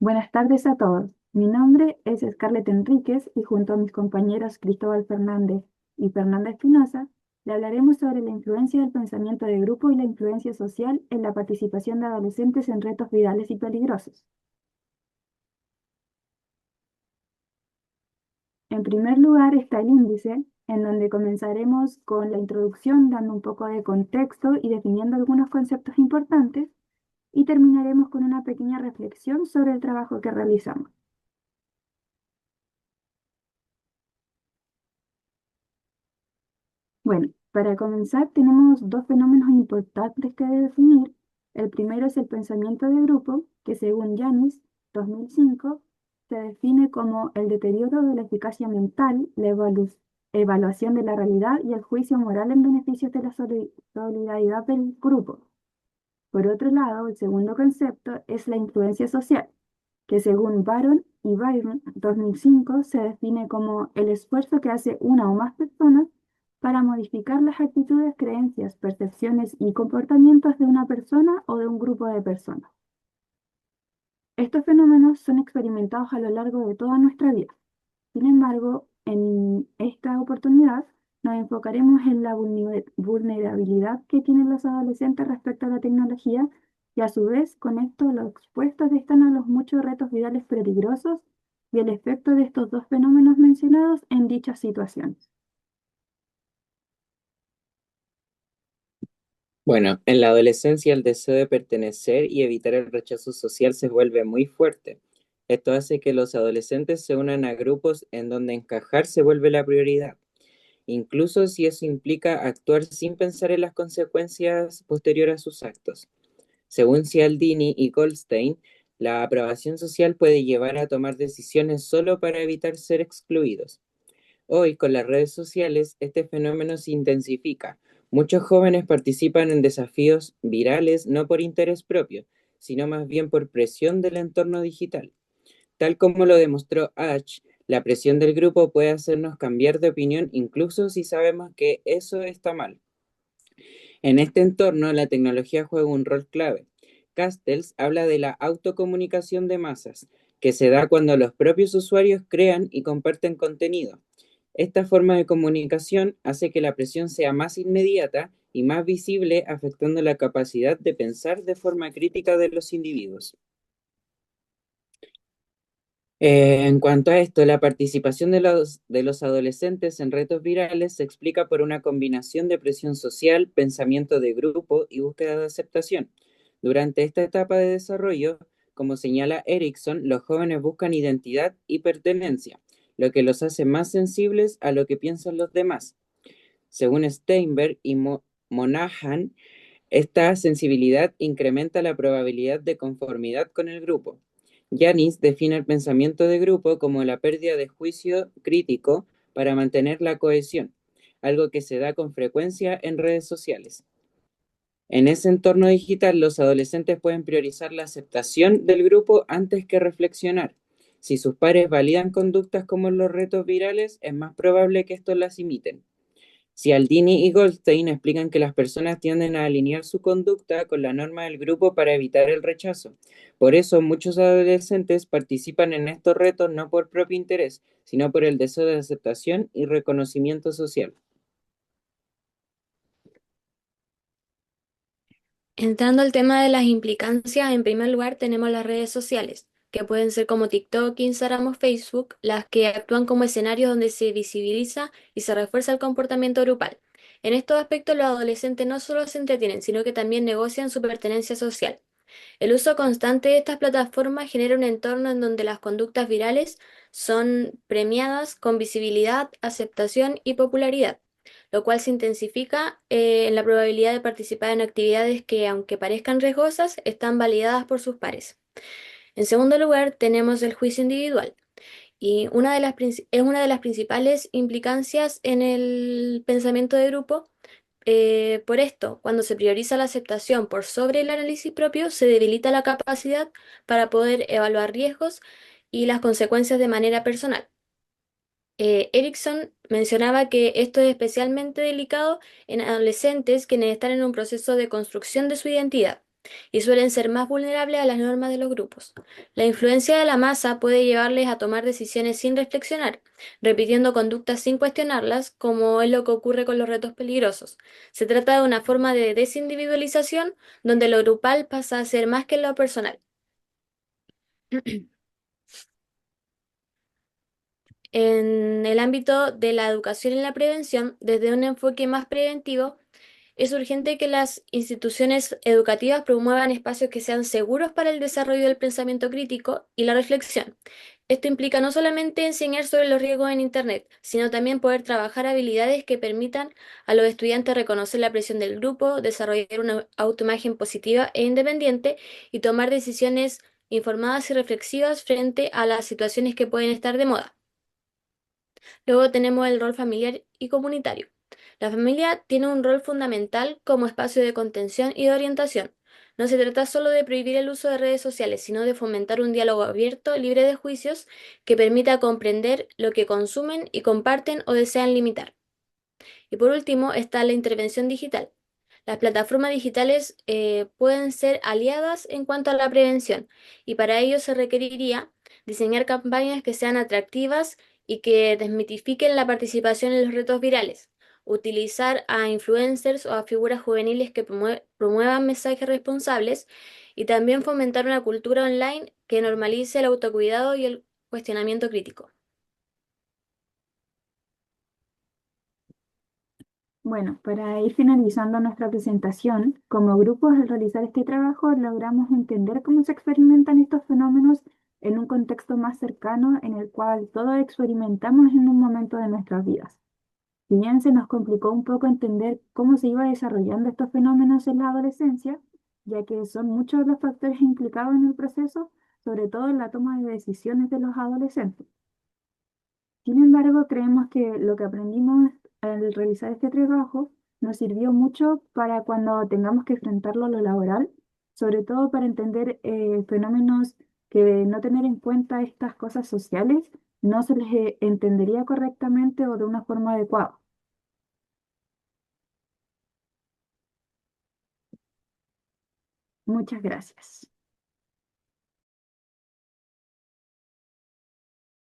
Buenas tardes a todos. Mi nombre es Scarlett Enríquez y junto a mis compañeros Cristóbal Fernández y Fernanda Espinosa, le hablaremos sobre la influencia del pensamiento de grupo y la influencia social en la participación de adolescentes en retos virales y peligrosos. En primer lugar está el índice, en donde comenzaremos con la introducción dando un poco de contexto y definiendo algunos conceptos importantes, y terminaremos con una pequeña reflexión sobre el trabajo que realizamos. Bueno, para comenzar tenemos dos fenómenos importantes que definir. El primero es el pensamiento de grupo, que según Yanis, 2005, se define como el deterioro de la eficacia mental, la evaluación de la realidad y el juicio moral en beneficio de la solidaridad del grupo. Por otro lado, el segundo concepto es la influencia social, que según Baron y Byron 2005 se define como el esfuerzo que hace una o más personas para modificar las actitudes, creencias, percepciones y comportamientos de una persona o de un grupo de personas. Estos fenómenos son experimentados a lo largo de toda nuestra vida. Sin embargo, en esta oportunidad nos enfocaremos en la vulnerabilidad que tienen los adolescentes respecto a la tecnología y a su vez con esto los expuestos están a los muchos retos virales peligrosos y el efecto de estos dos fenómenos mencionados en dichas situaciones. Bueno, en la adolescencia el deseo de pertenecer y evitar el rechazo social se vuelve muy fuerte. Esto hace que los adolescentes se unan a grupos en donde encajar se vuelve la prioridad, incluso si eso implica actuar sin pensar en las consecuencias posteriores a sus actos. Según Cialdini y Goldstein, la aprobación social puede llevar a tomar decisiones solo para evitar ser excluidos. Hoy, con las redes sociales, este fenómeno se intensifica. Muchos jóvenes participan en desafíos virales no por interés propio, sino más bien por presión del entorno digital. Tal como lo demostró Ash, la presión del grupo puede hacernos cambiar de opinión incluso si sabemos que eso está mal. En este entorno, la tecnología juega un rol clave. Castells habla de la autocomunicación de masas, que se da cuando los propios usuarios crean y comparten contenido. Esta forma de comunicación hace que la presión sea más inmediata y más visible, afectando la capacidad de pensar de forma crítica de los individuos. En cuanto a esto, la participación de los adolescentes en retos virales se explica por una combinación de presión social, pensamiento de grupo y búsqueda de aceptación. Durante esta etapa de desarrollo, como señala Erickson, los jóvenes buscan identidad y pertenencia, lo que los hace más sensibles a lo que piensan los demás. Según Steinberg y Monahan, esta sensibilidad incrementa la probabilidad de conformidad con el grupo. Yanis define el pensamiento de grupo como la pérdida de juicio crítico para mantener la cohesión, algo que se da con frecuencia en redes sociales. En ese entorno digital, los adolescentes pueden priorizar la aceptación del grupo antes que reflexionar. Si sus pares validan conductas como los retos virales, es más probable que estos las imiten. Cialdini y Goldstein explican que las personas tienden a alinear su conducta con la norma del grupo para evitar el rechazo. Por eso, muchos adolescentes participan en estos retos no por propio interés, sino por el deseo de aceptación y reconocimiento social. Entrando al tema de las implicancias, en primer lugar tenemos las redes sociales, que pueden ser como TikTok, Instagram o Facebook, las que actúan como escenarios donde se visibiliza y se refuerza el comportamiento grupal. En estos aspectos los adolescentes no solo se entretienen, sino que también negocian su pertenencia social. El uso constante de estas plataformas genera un entorno en donde las conductas virales son premiadas con visibilidad, aceptación y popularidad, lo cual se intensifica en la probabilidad de participar en actividades que, aunque parezcan riesgosas, están validadas por sus pares. En segundo lugar, tenemos el juicio individual. Y es una de las principales implicancias en el pensamiento de grupo. Por esto, cuando se prioriza la aceptación por sobre el análisis propio, se debilita la capacidad para poder evaluar riesgos y las consecuencias de manera personal. Erickson mencionaba que esto es especialmente delicado en adolescentes quienes están en un proceso de construcción de su identidad. y suelen ser más vulnerables a las normas de los grupos. La influencia de la masa puede llevarles a tomar decisiones sin reflexionar, repitiendo conductas sin cuestionarlas, como es lo que ocurre con los retos peligrosos. Se trata de una forma de desindividualización donde lo grupal pasa a ser más que lo personal. En el ámbito de la educación y la prevención, desde un enfoque más preventivo, es urgente que las instituciones educativas promuevan espacios que sean seguros para el desarrollo del pensamiento crítico y la reflexión. Esto implica no solamente enseñar sobre los riesgos en Internet, sino también poder trabajar habilidades que permitan a los estudiantes reconocer la presión del grupo, desarrollar una autoimagen positiva e independiente y tomar decisiones informadas y reflexivas frente a las situaciones que pueden estar de moda. Luego tenemos el rol familiar y comunitario. La familia tiene un rol fundamental como espacio de contención y de orientación. No se trata solo de prohibir el uso de redes sociales, sino de fomentar un diálogo abierto, libre de juicios, que permita comprender lo que consumen y comparten o desean limitar. Y por último está la intervención digital. Las plataformas digitales pueden ser aliadas en cuanto a la prevención y para ello se requeriría diseñar campañas que sean atractivas y que desmitifiquen la participación en los retos virales, utilizar a influencers o a figuras juveniles que promuevan mensajes responsables y también fomentar una cultura online que normalice el autocuidado y el cuestionamiento crítico. Bueno, para ir finalizando nuestra presentación, como grupos al realizar este trabajo logramos entender cómo se experimentan estos fenómenos en un contexto más cercano en el cual todos experimentamos en un momento de nuestras vidas. Si bien se nos complicó un poco entender cómo se iba desarrollando estos fenómenos en la adolescencia, ya que son muchos los factores implicados en el proceso, sobre todo en la toma de decisiones de los adolescentes. Sin embargo, creemos que lo que aprendimos al realizar este trabajo nos sirvió mucho para cuando tengamos que enfrentarlo a lo laboral, sobre todo para entender fenómenos que de no tener en cuenta estas cosas sociales no se les entendería correctamente o de una forma adecuada. Muchas gracias.